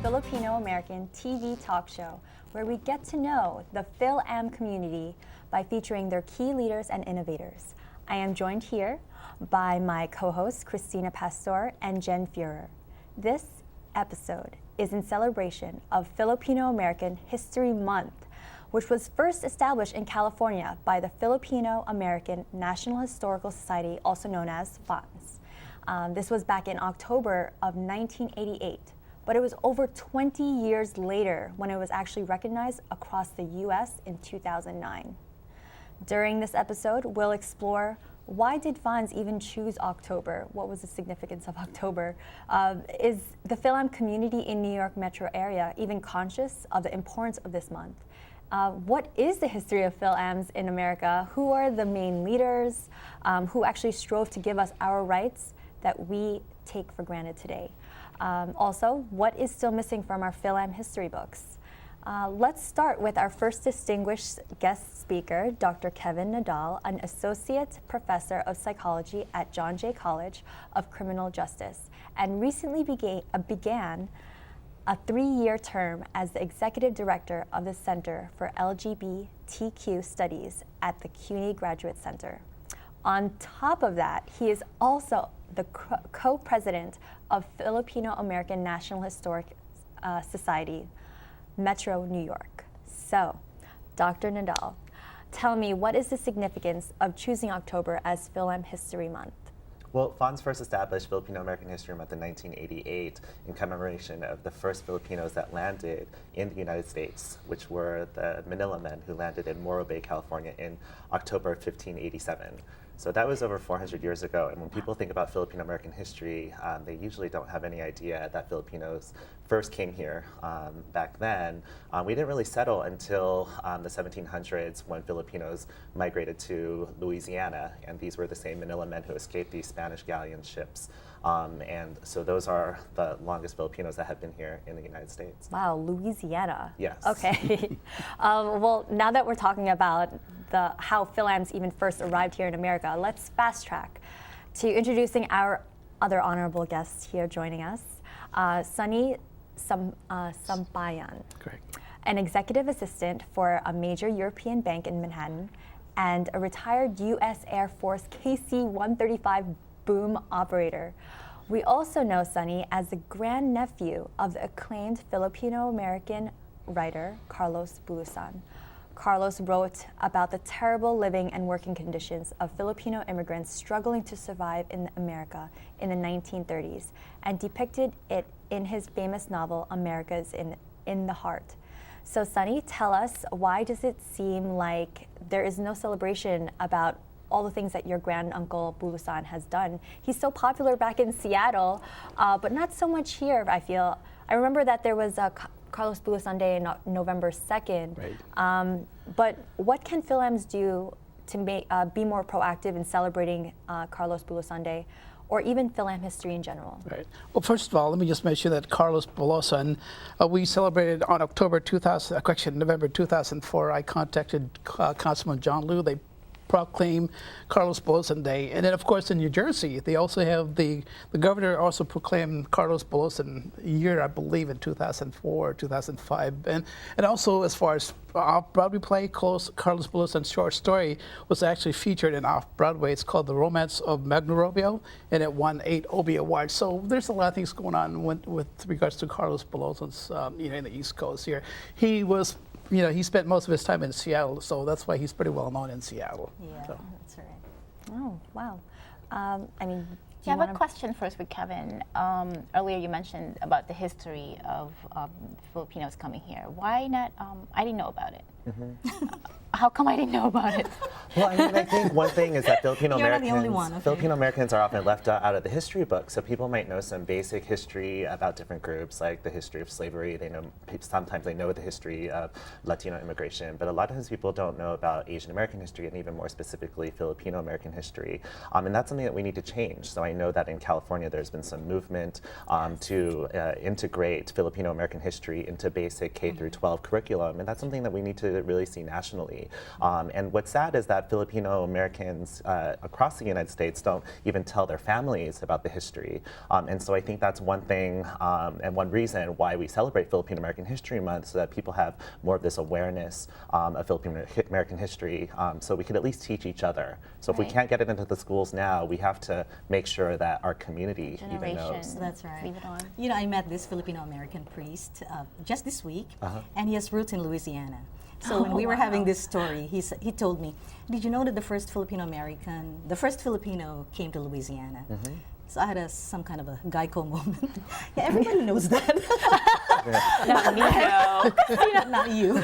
Filipino-American TV talk show where we get to know the Fil-Am community by featuring their key leaders and innovators. I am joined here by my co-hosts Cristina Pastor and Jen Fuhrer. This episode is in celebration of Filipino-American History Month, which was first established in California by the Filipino-American National Historical Society, also known as FANHS. This was back in October of 1988, but it was over 20 years later when it was actually recognized across the U.S. in 2009. During this episode, we'll explore why did FANHS even choose October? What was the significance of October? Is the Fil-Am community in New York metro area even conscious of the importance of this month? What is the history of Fil-Ams in America? Who are the main leaders who actually strove to give us our rights that we take for granted today? Also, what is still missing from our Fil-Am history books? Let's start with our first distinguished guest speaker, Dr. Kevin Nadal, an associate professor of psychology at John Jay College of Criminal Justice, and recently began a 3-year term as the executive director of the Center for LGBTQ Studies at the CUNY Graduate Center. On top of that, he is also the co-president of Filipino-American National Historic Society, Metro New York. So, Dr. Nadal, tell me, what is the significance of choosing October as Fil-Am History Month? Well, FANHS first established Filipino-American History Month in 1988 in commemoration of the first Filipinos that landed in the United States, which were the Manila men who landed in Morro Bay, California in October 1587. So that was over 400 years ago, and when people think about Filipino-American history, they usually don't have any idea that Filipinos first came here back then. We didn't really settle until the 1700s when Filipinos migrated to Louisiana, and these were the same Manila men who escaped these Spanish galleon ships. And so those are the longest Filipinos that have been here in the United States. Wow, Louisiana. Yes. Okay. Well, now that we're talking about how Fil-Ams even first arrived here in America, let's fast track to introducing our other honorable guests here joining us. Sonny Sampayan, correct, an executive assistant for a major European bank in Manhattan, and a retired U.S. Air Force KC-135 boom operator. We also know Sonny as the grandnephew of the acclaimed Filipino-American writer Carlos Bulosan. Carlos wrote about the terrible living and working conditions of Filipino immigrants struggling to survive in America in the 1930s and depicted it in his famous novel America's in the Heart. So Sonny, tell us, why does it seem like there is no celebration about all the things that your granduncle Bulosan has done? He's so popular back in Seattle, but not so much here, I feel. I remember that there was a Carlos Bulosan Day on November 2nd. right. But what can Fil-Ams do to be more proactive in celebrating Carlos Bulosan Day, or even Fil-Am history in general? Right. Well, first of all, let me just mention that Carlos Bulosan, we celebrated on November 2004. I contacted Councilman John Liu. They proclaim Carlos Bulosan Day. And then, of course, in New Jersey, they also have the governor also proclaimed Carlos Bulosan year, I believe, in 2004, 2005. And also, as far as off-Broadway play, Carlos Bulosan's short story was actually featured in off-Broadway. It's called The Romance of Magno Romeo, and it won 8 Obie Awards. So there's a lot of things going on with regards to Carlos Bulosan's, in the East Coast here. He was, he spent most of his time in Seattle, so that's why he's pretty well known in Seattle. Yeah, so. That's right. Oh, wow. I have a question first with Kevin. Earlier you mentioned about the history of Filipinos coming here. Why not? I didn't know about it. Mm-hmm. How come I didn't know about it? Well, I think one thing is that You're not the only one, okay. Filipino-Americans are often left out of the history book, so people might know some basic history about different groups, like the history of slavery. Sometimes they know the history of Latino immigration, but a lot of times people don't know about Asian American history, and even more specifically Filipino-American history. And that's something that we need to change. So I know that in California there's been some movement to integrate Filipino-American history into basic K through 12 curriculum, and that's something that we need to really see nationally. family. And what's sad is that Filipino Americans across the United States don't even tell their families about the history. And so I think that's one thing and one reason why we celebrate Filipino-American History Month, so that people have more of this awareness of Filipino-American history, so we could at least teach each other. So if we can't get it into the schools now, we have to make sure that our community even knows. That's right. Leave it on. You know, I met this Filipino-American priest just this week, and he has roots in Louisiana. So when we were having this story, he told me, did you know that the first Filipino came to Louisiana? So I had some kind of a Geico moment. Yeah, everybody knows that. Not me, no. Not you.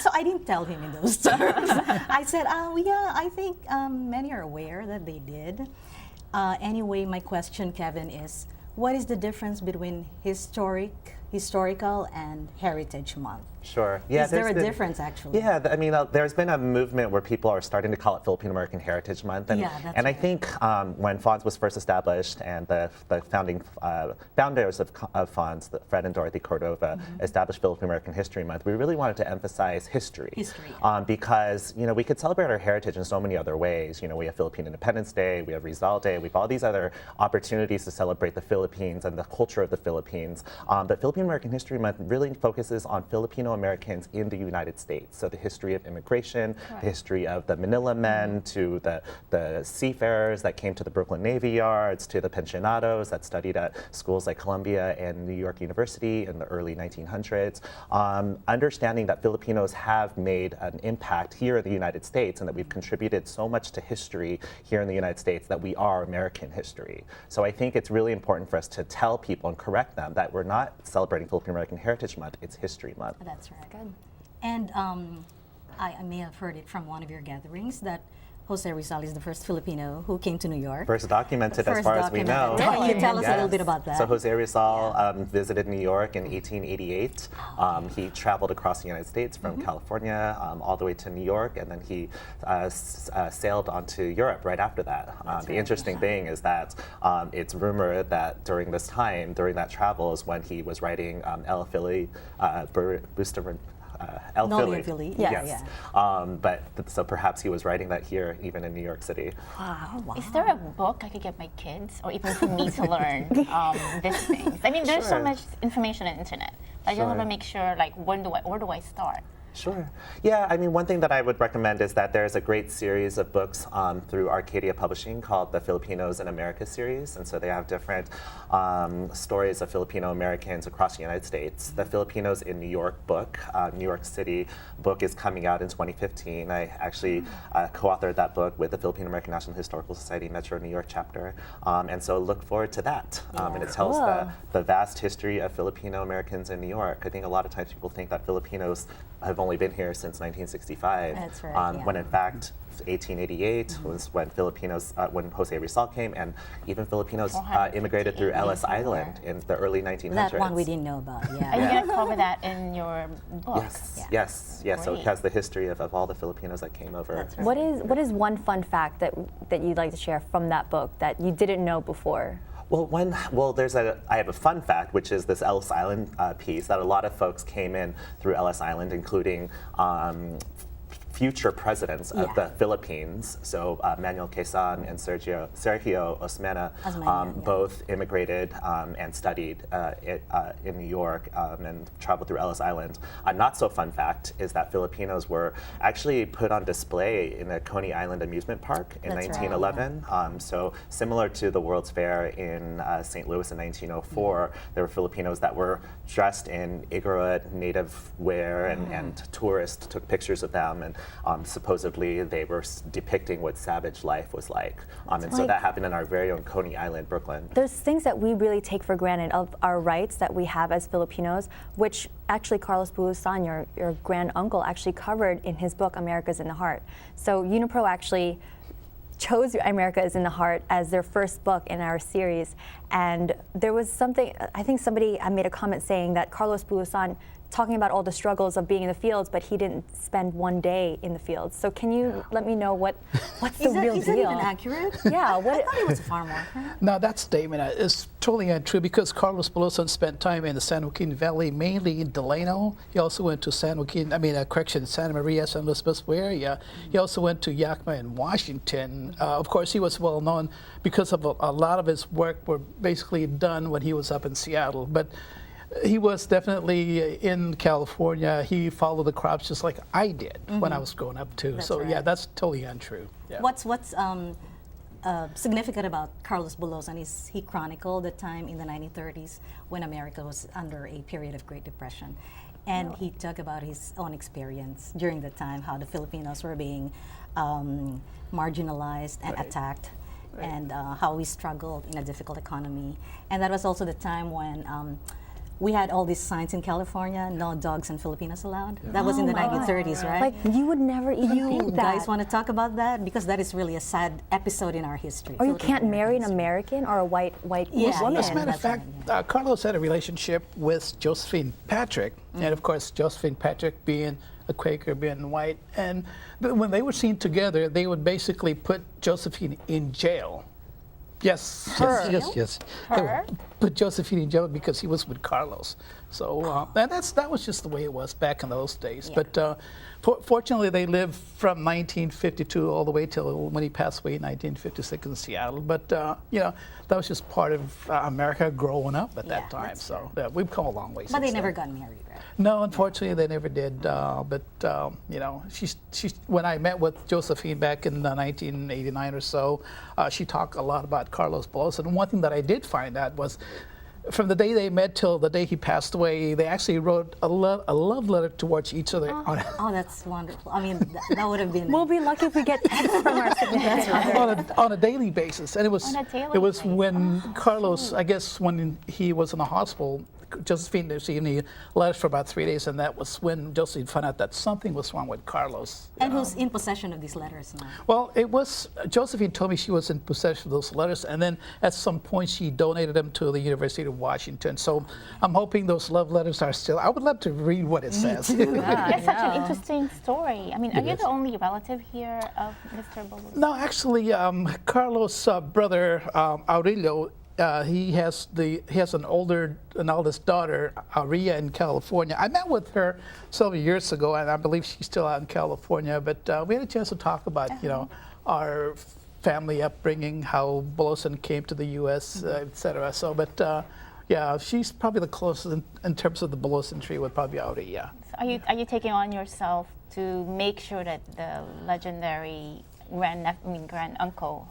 So I didn't tell him in those terms. I said, yeah, I think many are aware that they did. Anyway, my question, Kevin, is what is the difference between historical and Heritage Month? Sure. Yeah, is there a difference, actually? Yeah, I mean, there's been a movement where people are starting to call it Filipino-American Heritage Month. And, I think when FANHS was first established and the founding founders of FANHS, Fred and Dorothy Cordova, established Filipino-American History Month, we really wanted to emphasize history. Because, you know, we could celebrate our heritage in so many other ways. You know, we have Philippine Independence Day, we have Rizal Day, we have all these other opportunities to celebrate the Philippines and the culture of the Philippines. But Filipino-American History Month really focuses on Filipino-Americans in the United States. So the history of immigration, the history of the Manila men, to the seafarers that came to the Brooklyn Navy Yards, to the pensionados that studied at schools like Columbia and New York University in the early 1900s. Understanding that Filipinos have made an impact here in the United States and that we've contributed so much to history here in the United States that we are American history. So I think it's really important for us to tell people and correct them that we're not celebrating Filipino-American Heritage Month, it's History Month. That's right. Good. And I may have heard it from one of your gatherings that Jose Rizal is the first Filipino who came to New York. First documented as far as we know. Can you tell us a little bit about that? So Jose Rizal visited New York in 1888. He traveled across the United States from California all the way to New York, and then he sailed on to Europe right after that. The interesting thing is that it's rumored that during this time, during that travel, is when he was writing El Philly, El Philly. Yes. But so perhaps he was writing that here, even in New York City. Wow. Is there a book I could get my kids, or even for me to learn these things? I mean, there's so much information on the internet. I just want to make sure, like, where do I start? Sure. Yeah, I mean, one thing that I would recommend is that there's a great series of books through Arcadia Publishing called the Filipinos in America series. And so they have different stories of Filipino Americans across the United States. The Filipinos in New York book, New York City book, is coming out in 2015. I actually co-authored that book with the Filipino-American National Historical Society Metro New York chapter. And so look forward to that. And it tells the vast history of Filipino Americans in New York. I think a lot of times people think that Filipinos have only been here since 1965. That's right. When in fact, 1888 was when when Jose Rizal came, and even Filipinos immigrated through Ellis Island in the early 1900s. That one we didn't know about. Yeah. Are you going to cover that in your book? Yes. So it has the history of all the Filipinos that came over. That's right. What is one fun fact that you'd like to share from that book that you didn't know before? Well, I have a fun fact, which is this Ellis Island piece that a lot of folks came in through Ellis Island, including future presidents of the Philippines. So Manuel Quezon and Sergio Osmeña both immigrated and studied in New York and traveled through Ellis Island. A not so fun fact is that Filipinos were actually put on display in the Coney Island amusement park in 1911. So similar to the World's Fair in St. Louis in 1904, there were Filipinos that were dressed in Igorot native wear, and tourists took pictures of them, and supposedly they were depicting what savage life was like. And so that happened in our very own Coney Island, Brooklyn. There's things that we really take for granted of our rights that we have as Filipinos, which actually Carlos Bulosan, your grand uncle, actually covered in his book, America's in the Heart. So UniPro actually chose America is in the Heart as their first book in our series. And there was something, I think somebody made a comment saying that Carlos Bulosan talking about all the struggles of being in the fields, but he didn't spend one day in the fields. So can you let me know what's the real deal? Is that even accurate? Yeah. I thought he was a farm worker. No, that statement is totally untrue because Carlos Bulosan spent time in the San Joaquin Valley, mainly in Delano. He also went to Santa Maria, San Luis Obispo area. He also went to Yakima in Washington. Of course, he was well known because of a lot of his work were basically done when he was up in Seattle. But he was definitely in California. He followed the crops just like I did when I was growing up too. That's so right. yeah, that's totally untrue. Yeah. What's significant about Carlos Bulosan is he chronicled the time in the 1930s when America was under a period of Great Depression. And he talked about his own experience during the time, how the Filipinos were being marginalized and attacked, and how we struggled in a difficult economy. And that was also the time when we had all these signs in California, no dogs and Filipinos allowed. That was in the 1930s, right? Like you would never even think You that. guys want to talk about that? Because that is really a sad episode in our history. Or you can't Filipino marry an history. American or a white Yeah, woman. As a matter of that's fact, Carlos had a relationship with Josephine Patrick, and of course, Josephine Patrick being a Quaker, being white, and when they were seen together, they would basically put Josephine in jail. Yes, Her? yes. They would put Josephine in jail because he was with Carlos. So and that was just the way it was back in those days. Yeah. But fortunately, they lived from 1952 all the way till when he passed away in 1956 in Seattle. But you know, that was just part of America growing up at that time. that's So yeah, we've come a long way. But since they never then. got married, right? No, unfortunately, they never did. But you know, she's when I met with Josephine back in 1989 or so, she talked a lot about Carlos Bulosan. And one thing that I did find out was, from the day they met till the day he passed away, they actually wrote a love letter towards each other. Oh, that's wonderful. I mean, that would have been. We'll be lucky if we get texts from our significant other. on a daily basis, and it was On a daily it was basis. when Carlos, I guess, when he was in the hospital, Josephine received the letters for about 3 days, and that was when Josephine found out that something was wrong with Carlos. And who's in possession of these letters now? Well, it was Josephine told me she was in possession of those letters, and then at some point she donated them to the University of Washington. So I'm hoping those love letters are still. I would love to read what it says. That's such an interesting story. I mean, are you the only relative here of Mr. Bolos? No, actually, Carlos' brother Aurelio. He has an oldest daughter, Aria, in California. I met with her several years ago, and I believe she's still out in California. But we had a chance to talk about, you know, our family upbringing, how Bolzon came to the U.S., etc. So, but yeah, she's probably the closest in terms of the Bolzon tree would probably be Aria. So are you taking on yourself to make sure that the legendary grand uncle,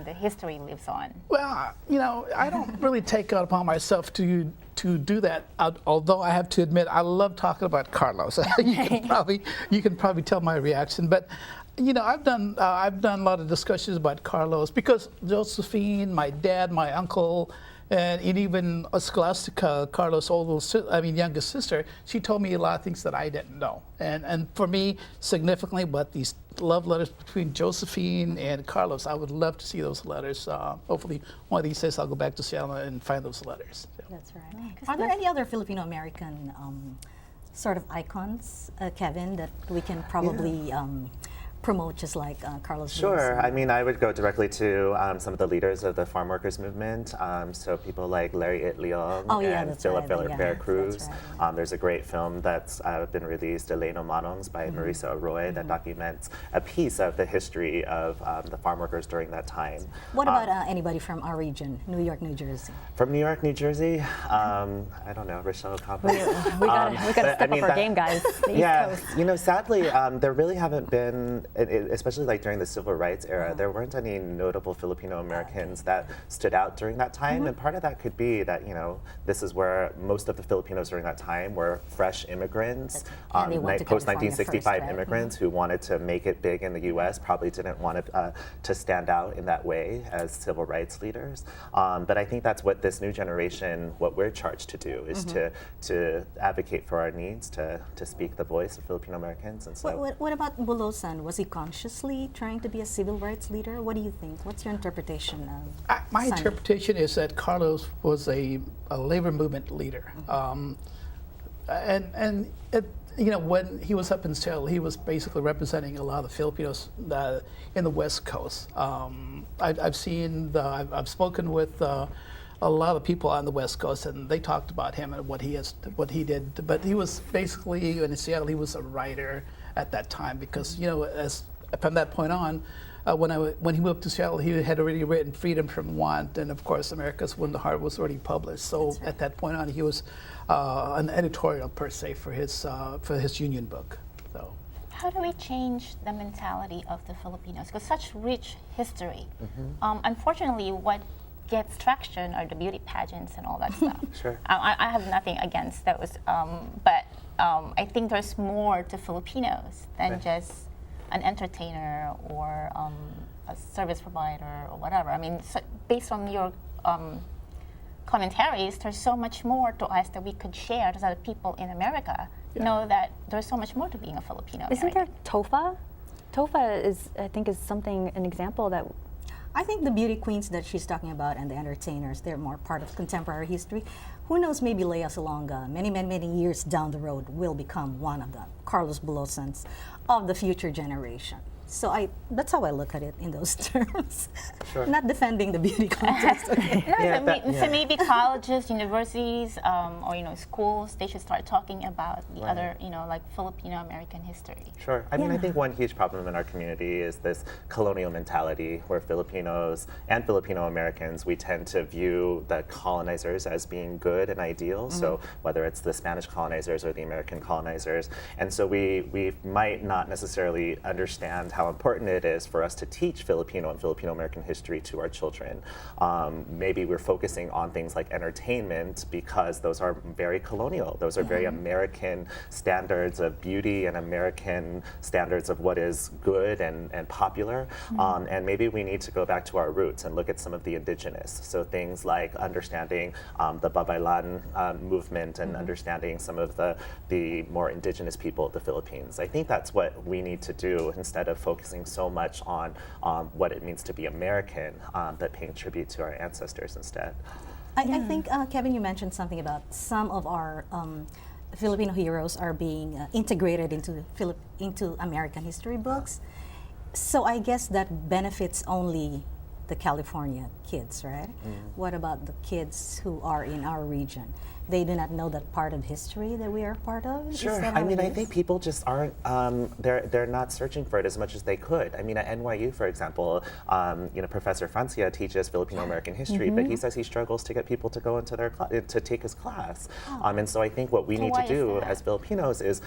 the history lives on? Well, you know, I don't really take it upon myself to do that. Although I have to admit, I love talking about Carlos. you can probably tell my reaction. But you know, I've done a lot of discussions about Carlos because Josephine, my dad, my uncle, and even Scholastica, Carlos' youngest sister, she told me a lot of things that I didn't know. And for me, significantly, but these love letters between Josephine and Carlos, I would love to see those letters. Hopefully, one of these days I'll go back to Seattle and find those letters. Yeah. That's right. Are there any other Filipino-American sort of icons, Kevin, that we can probably promote just like Carlos Sure. Bulosan? I mean, I would go directly to some of the leaders of the farm workers movement. So people like Larry Itliong and Philip Veracruz. That's right. There's a great film that's been released, Eleno Manongs by Marisa Arroy, that documents a piece of the history of the farm workers during that time. What about anybody from our region, New York, New Jersey? From New York, New Jersey, I don't know, Rachelle, Ocampo. We gotta step up our game, guys. The East Yeah, Coast. you know, sadly, there really haven't been, especially like during the civil rights era, there weren't any notable Filipino-Americans that stood out during that time. And part of that could be that, you know, this is where most of the Filipinos during that time were fresh immigrants, And they went to California post-1965 first, right? immigrants who wanted to make it big in the U.S., probably didn't want to stand out in that way as civil rights leaders. But I think that's what this new generation, what we're charged to do, is to advocate for our needs, to speak the voice of Filipino-Americans. And so, What about Bulosan? Was he consciously trying to be a civil rights leader? What do you think? What's your interpretation of My Sonny? interpretation is that Carlos was a labor movement leader. and it, you know, when he was up in Seattle, he was basically representing a lot of Filipinos in the West Coast. I've spoken with a lot of people on the West Coast, and they talked about him and what he did. But he was basically in Seattle. He was a writer at that time because, you know, from that point on, when he moved to Seattle, he had already written Freedom from Want, and of course, America's Wound the Heart was already published. So Right. at that point on, he was an editorial per se for his Union book. So. How do we change the mentality of the Filipinos? Because such rich history. Unfortunately, what gets traction are the beauty pageants and all that stuff. Sure. I have nothing against those, but I think there's more to Filipinos than Right. just an entertainer or a service provider or whatever. I mean, based on your commentaries, there's so much more to us that we could share so that people in America know that there's so much more to being a Filipino. Isn't there TOFA? TOFA is, I think, is something, an example that. I think the beauty queens that she's talking about and the entertainers, they're more part of contemporary history. Who knows, maybe Lea Salonga, many years down the road, will become one of them, Carlos Bulosans of the future generation. So that's how I look at it in those terms. Sure. Not defending the beauty contest. Okay. So maybe colleges, universities, or schools, they should start talking about the other, like Filipino-American history. Sure. I mean, I think one huge problem in our community is this colonial mentality where Filipinos and Filipino-Americans, we tend to view the colonizers as being good and ideal. So whether it's the Spanish colonizers or the American colonizers. And so we might not necessarily understand how important it is for us to teach Filipino and Filipino-American history to our children. Maybe we're focusing on things like entertainment because those are very colonial. Those are very American standards of beauty and American standards of what is good and popular. And maybe we need to go back to our roots and look at some of the indigenous. So things like understanding the Babaylan movement and understanding some of the more indigenous people of the Philippines. I think that's what we need to do instead of focusing so much on what it means to be American, but paying tribute to our ancestors instead. I think, Kevin, you mentioned something about some of our Filipino heroes are being integrated into American history books. So I guess that benefits only the California kids, right? What about the kids who are in our region? They do not know that part of history that we are part of? Sure. I mean, I think people just aren't, they're not searching for it as much as they could. I mean, at NYU, for example, Professor Francia teaches Filipino-American history, but he says he struggles to get people to go into to take his class. And so I think what we need to do as Filipinos is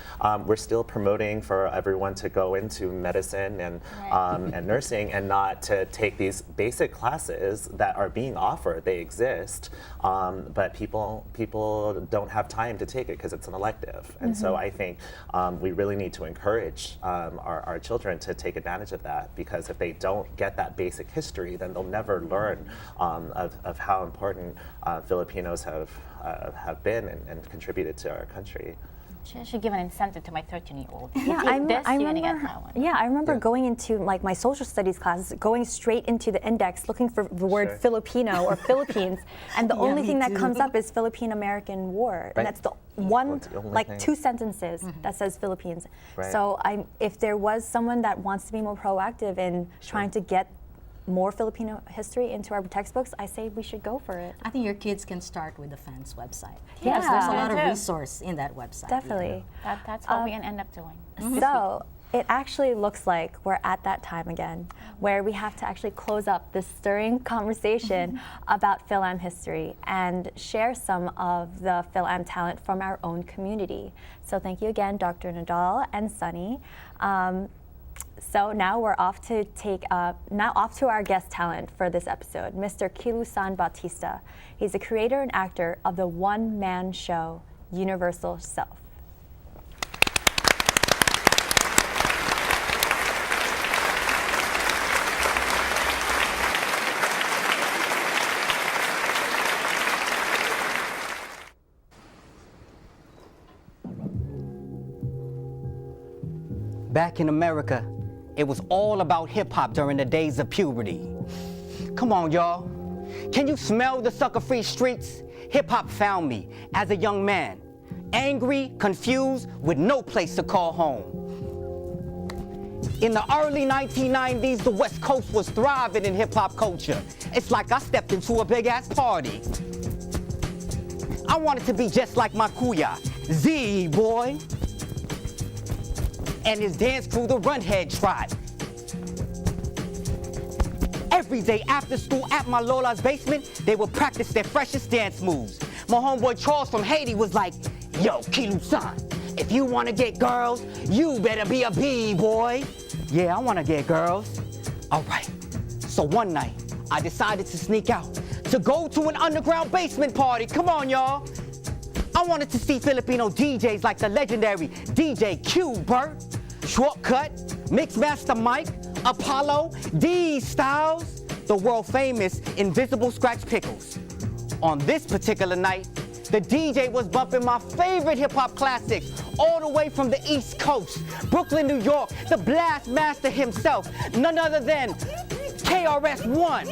we're still promoting for everyone to go into medicine and nursing and not to take these basic classes that are being offered. They exist, but people don't have time to take it because it's an elective. And so I think we really need to encourage our children to take advantage of that, because if they don't get that basic history, then they'll never learn of how important Filipinos have been and contributed to our country. I should give an incentive to my 13-year-old. Yeah, I remember going into like my social studies classes, going straight into the index, looking for the word Filipino or Philippines, and the only thing that comes up is Filipino-American War, and that's the one, like 2 sentences that says Philippines. So if there was someone that wants to be more proactive in trying to get more Filipino history into our textbooks, I say we should go for it. I think your kids can start with the FANHS website. Yeah. Because there's a lot of resource in that website. Definitely. That's what we end up doing. So it actually looks like we're at that time again, where we have to actually close up this stirring conversation about Fil-Am history and share some of the Fil-Am talent from our own community. So thank you again, Dr. Nadal and Sonny. So now we're off to our guest talent for this episode, Mr. Kilusan Bautista. He's a creator and actor of the one-man show, UniversalSelf. Back in America, it was all about hip-hop during the days of puberty. Come on, y'all. Can you smell the sucker-free streets? Hip-hop found me as a young man, angry, confused, with no place to call home. In the early 1990s, the West Coast was thriving in hip-hop culture. It's like I stepped into a big-ass party. I wanted to be just like my kuya, Z boy, and his dance crew, the Runhead Tribe. Every day after school at my Lola's basement, they would practice their freshest dance moves. My homeboy Charles from Haiti was like, yo, Kilusan, if you want to get girls, you better be a B-boy. Yeah, I want to get girls. All right. So one night, I decided to sneak out to go to an underground basement party. Come on, y'all. I wanted to see Filipino DJs like the legendary DJ Q-Bert, Shortcut, Mixmaster Mike, Apollo, D Styles, the world famous Invisible Scratch Pickles. On this particular night, the DJ was bumping my favorite hip-hop classics all the way from the East Coast, Brooklyn, New York, the blast master himself, none other than KRS-One.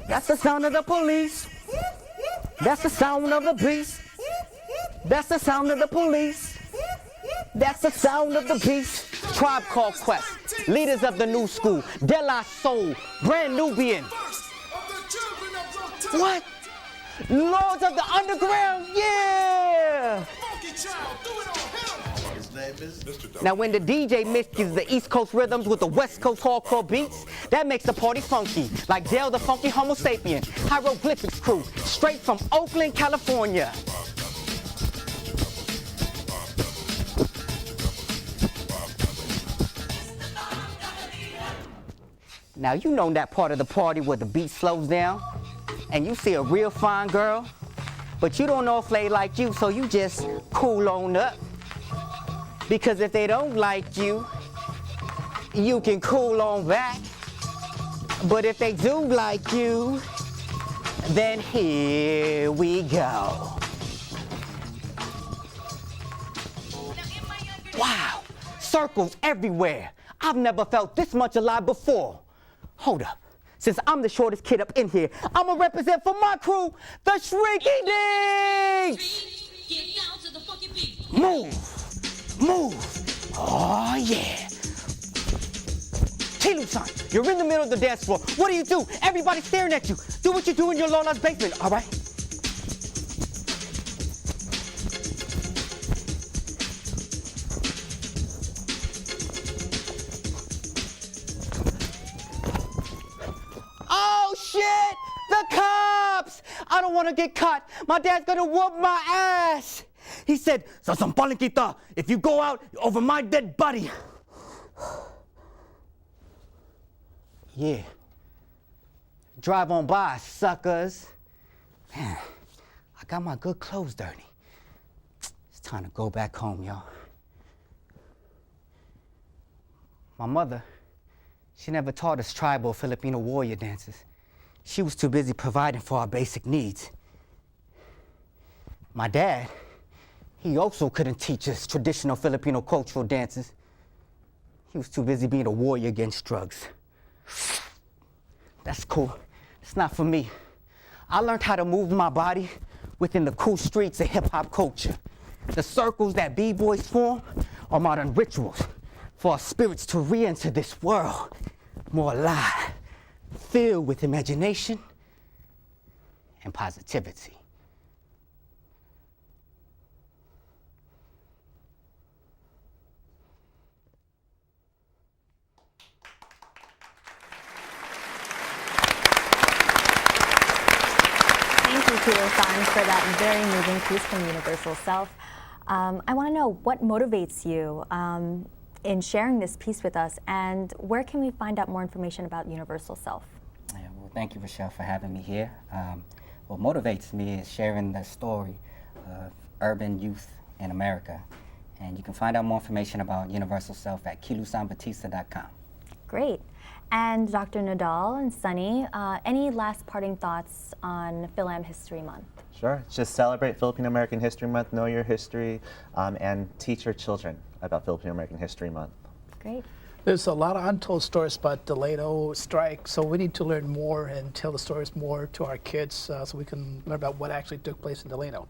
That's the sound of the police. That's the sound of the beast. That's the sound of the police. That's the sound of the beast. Tribe Called Quest, leaders of the new school, De La Soul, Brand Nubian. What? Lords of the Underground, yeah! Now when the DJ mixes the East Coast rhythms with the West Coast hardcore beats, that makes the party funky, like Dale the Funky Homo Sapien, Hieroglyphics crew, straight from Oakland, California. Now you know that part of the party where the beat slows down and you see a real fine girl, but you don't know if they like you, so you just cool on up. Because if they don't like you, you can cool on back. But if they do like you, then here we go. Wow, circles everywhere. I've never felt this much alive before. Hold up. Since I'm the shortest kid up in here, I'ma represent for my crew, the Shrinky Dinks! Move! Move! Oh yeah! Kilusan, you're in the middle of the dance floor. What do? Everybody's staring at you. Do what you do in your Lola's basement, all right? Oh shit! The cops! I don't want to get caught. My dad's gonna whoop my ass. He said, "Sasampalin kita if you go out over my dead body." Yeah. Drive on by, suckers. Man, I got my good clothes dirty. It's time to go back home, y'all. My mother, she never taught us tribal Filipino warrior dances. She was too busy providing for our basic needs. My dad, he also couldn't teach us traditional Filipino cultural dances. He was too busy being a warrior against drugs. That's cool. It's not for me. I learned how to move my body within the cool streets of hip-hop culture. The circles that b-boys form are modern rituals for our spirits to re-enter this world more alive, filled with imagination and positivity. Kilusan, for that very moving piece from UniversalSelf. I want to know what motivates you in sharing this piece with us, and where can we find out more information about UniversalSelf? Yeah, well, thank you, Rachelle, for having me here. What motivates me is sharing the story of urban youth in America. And you can find out more information about UniversalSelf at KilusanBautista.com. Great. And Dr. Nadal and Sonny, any last parting thoughts on Phil-Am History Month? Sure. Just celebrate Filipino-American History Month, know your history, and teach your children about Filipino-American History Month. Great. There's a lot of untold stories about the Delano strike, so we need to learn more and tell the stories more to our kids so we can learn about what actually took place in Delano.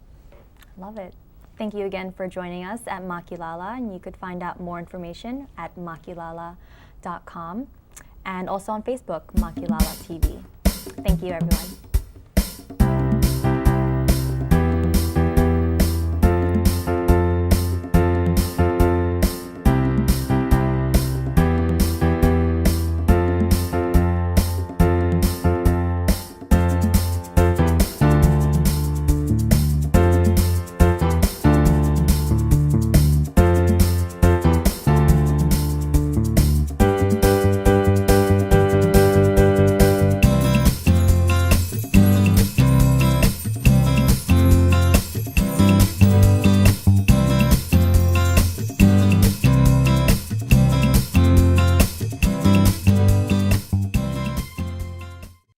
Love it. Thank you again for joining us at Makilala, and you could find out more information at makilala.com and also on Facebook, Makilala TV. Thank you, everyone.